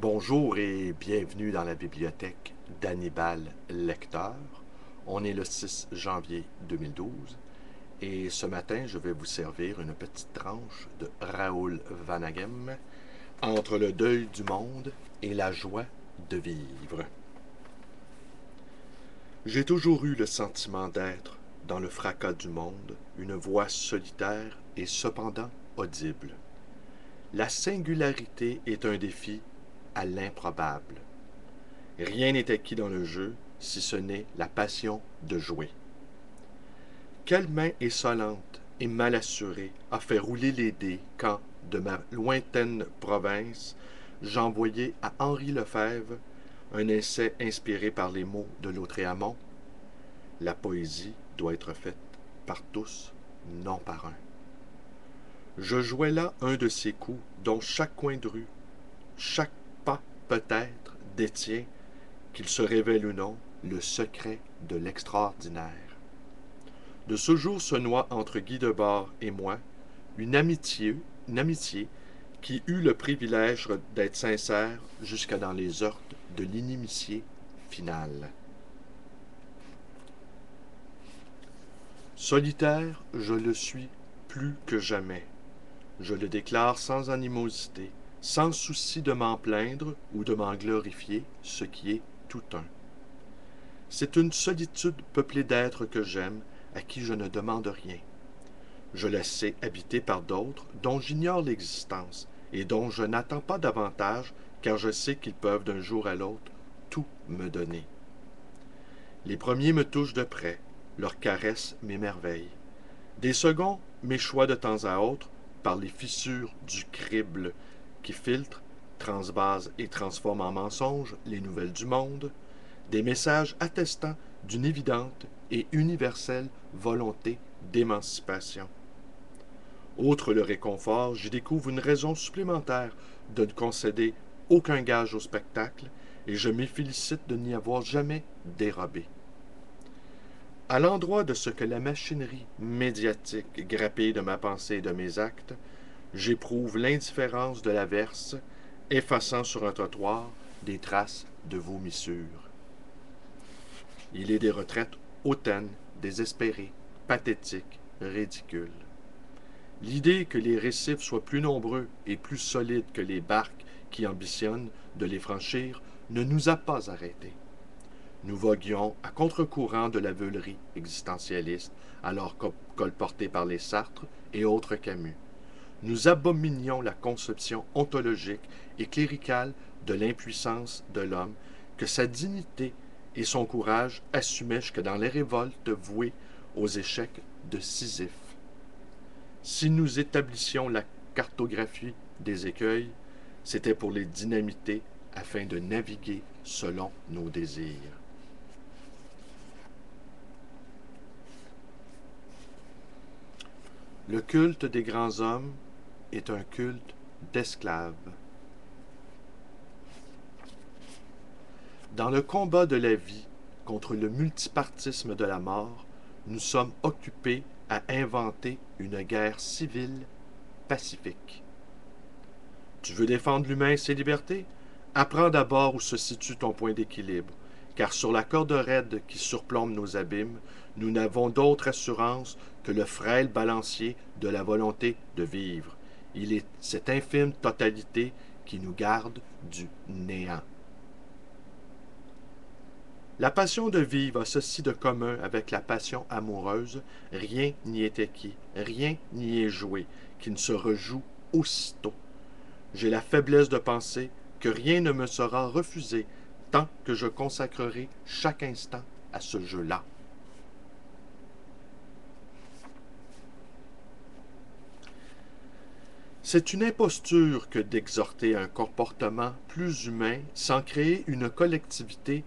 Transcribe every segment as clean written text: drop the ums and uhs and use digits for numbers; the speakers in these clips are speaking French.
Bonjour et bienvenue dans la bibliothèque d'Hannibal Lecter. On est le 6 janvier 2012 et ce matin, je vais vous servir une petite tranche de Raoul Vanagem entre le deuil du monde et la joie de vivre. J'ai toujours eu le sentiment d'être, dans le fracas du monde, une voix solitaire et cependant audible. La singularité est un défi à l'improbable. Rien n'est acquis dans le jeu, si ce n'est la passion de jouer. Quelle main insolente et mal assurée a fait rouler les dés quand, de ma lointaine province, j'envoyai à Henri Lefebvre un essai inspiré par les mots de Lautréamont. La poésie doit être faite par tous, non par un. Je jouais là un de ces coups dont chaque coin de rue, chaque pas peut-être détient, qu'il se révèle ou non, le secret de l'extraordinaire. De ce jour se noie entre Guy Debord et moi une amitié qui eut le privilège d'être sincère jusqu'à dans les heurts de l'inimitié finale. Solitaire, je le suis plus que jamais. Je le déclare sans animosité, sans souci de m'en plaindre ou de m'en glorifier, ce qui est tout un. C'est une solitude peuplée d'êtres que j'aime, à qui je ne demande rien. Je la sais habitée par d'autres dont j'ignore l'existence et dont je n'attends pas davantage, car je sais qu'ils peuvent d'un jour à l'autre tout me donner. Les premiers me touchent de près, leurs caresses m'émerveillent. Des seconds m'échoient de temps à autre par les fissures du crible qui filtre, transvase et transforme en mensonges les nouvelles du monde, des messages attestant d'une évidente et universelle volonté d'émancipation. Outre le réconfort, j'y découvre une raison supplémentaire de ne concéder aucun gage au spectacle, et je me félicite de n'y avoir jamais dérobé. À l'endroit de ce que la machinerie médiatique grappille de ma pensée et de mes actes, j'éprouve l'indifférence de l'averse, effaçant sur un trottoir des traces de vomissures. Il est des retraites hautaines, désespérées, pathétiques, ridicules. L'idée que les récifs soient plus nombreux et plus solides que les barques qui ambitionnent de les franchir ne nous a pas arrêtés. Nous voguions à contre-courant de la veulerie existentialiste, alors colportée par les Sartre et autres Camus. Nous abominions la conception ontologique et cléricale de l'impuissance de l'homme, que sa dignité et son courage assumaient jusque dans les révoltes vouées aux échecs de Sisyphe. Si nous établissions la cartographie des écueils, c'était pour les dynamiter afin de naviguer selon nos désirs. Le culte des grands hommes est un culte d'esclaves. Dans le combat de la vie contre le multipartisme de la mort, nous sommes occupés à inventer une guerre civile pacifique. Tu veux défendre l'humain et ses libertés? Apprends d'abord où se situe ton point d'équilibre, car sur la corde raide qui surplombe nos abîmes, nous n'avons d'autre assurance que le frêle balancier de la volonté de vivre. Il est cette infime totalité qui nous garde du néant. La passion de vivre a ceci de commun avec la passion amoureuse, rien n'y est acquis, rien n'y est joué, qui ne se rejoue aussitôt. J'ai la faiblesse de penser que rien ne me sera refusé tant que je consacrerai chaque instant à ce jeu-là. C'est une imposture que d'exhorter un comportement plus humain sans créer une collectivité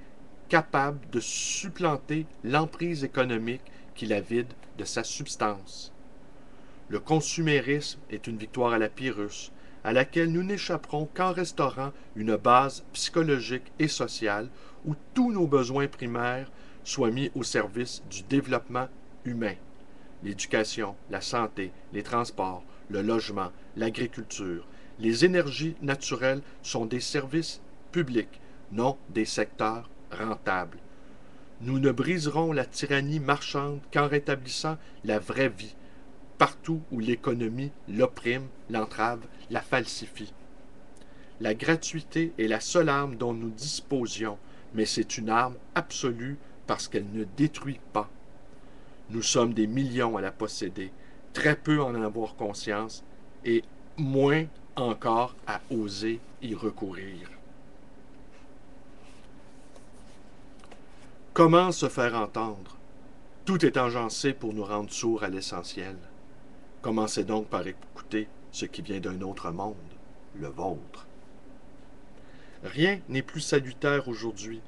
capable de supplanter l'emprise économique qui la vide de sa substance. Le consumérisme est une victoire à la Pyrrhus, à laquelle nous n'échapperons qu'en restaurant une base psychologique et sociale où tous nos besoins primaires soient mis au service du développement humain. L'éducation, la santé, les transports, le logement, l'agriculture, les énergies naturelles sont des services publics, non des secteurs rentables. Nous ne briserons la tyrannie marchande qu'en rétablissant la vraie vie, partout où l'économie l'opprime, l'entrave, la falsifie. La gratuité est la seule arme dont nous disposions, mais c'est une arme absolue parce qu'elle ne détruit pas. Nous sommes des millions à la posséder, très peu à en avoir conscience et moins encore à oser y recourir. Comment se faire entendre? Tout est agencé pour nous rendre sourds à l'essentiel. Commencez donc par écouter ce qui vient d'un autre monde, le vôtre. Rien n'est plus salutaire aujourd'hui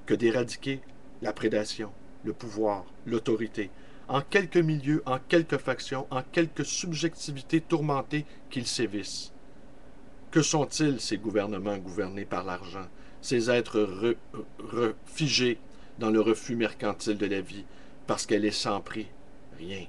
que d'éradiquer la prédation, le pouvoir, l'autorité, en quelques milieux, en quelques factions, en quelques subjectivités tourmentées qu'ils sévissent. Que sont-ils, ces gouvernements gouvernés par l'argent, ces êtres figés dans le refus mercantile de la vie, parce qu'elle est sans prix? Rien.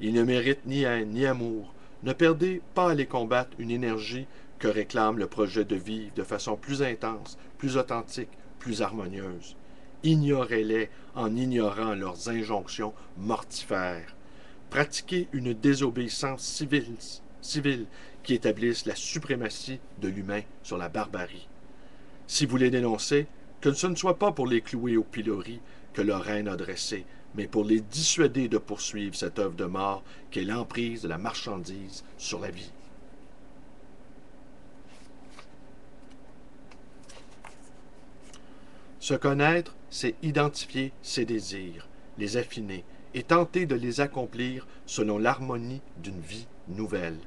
Ils ne méritent ni haine, ni amour. Ne perdez pas à les combattre une énergie que réclame le projet de vivre de façon plus intense, plus authentique, plus harmonieuse. Ignorez-les en ignorant leurs injonctions mortifères. Pratiquez une désobéissance civile qui établisse la suprématie de l'humain sur la barbarie. Si vous les dénoncez, que ce ne soit pas pour les clouer au pilori que leur reine a dressé, mais pour les dissuader de poursuivre cette œuvre de mort qu'est l'emprise de la marchandise sur la vie. Se connaître, c'est identifier ses désirs, les affiner et tenter de les accomplir selon l'harmonie d'une vie nouvelle.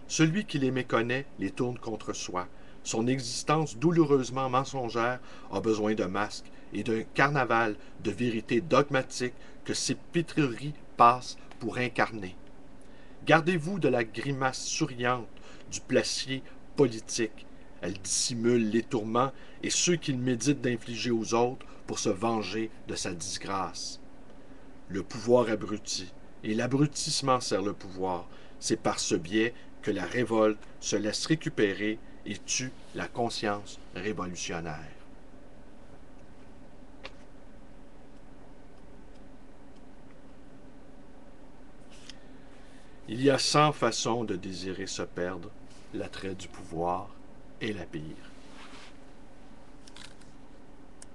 Celui qui les méconnaît les tourne contre soi. Son existence douloureusement mensongère a besoin de masques et d'un carnaval de vérités dogmatiques que ses pitreries passent pour incarner. Gardez-vous de la grimace souriante du placier politique. Elle dissimule les tourments et ceux qu'il médite d'infliger aux autres pour se venger de sa disgrâce. Le pouvoir abrutit, et l'abrutissement sert le pouvoir. C'est par ce biais que la révolte se laisse récupérer et tue la conscience révolutionnaire. Il y a 100 façons de désirer se perdre, l'attrait du pouvoir est la pire.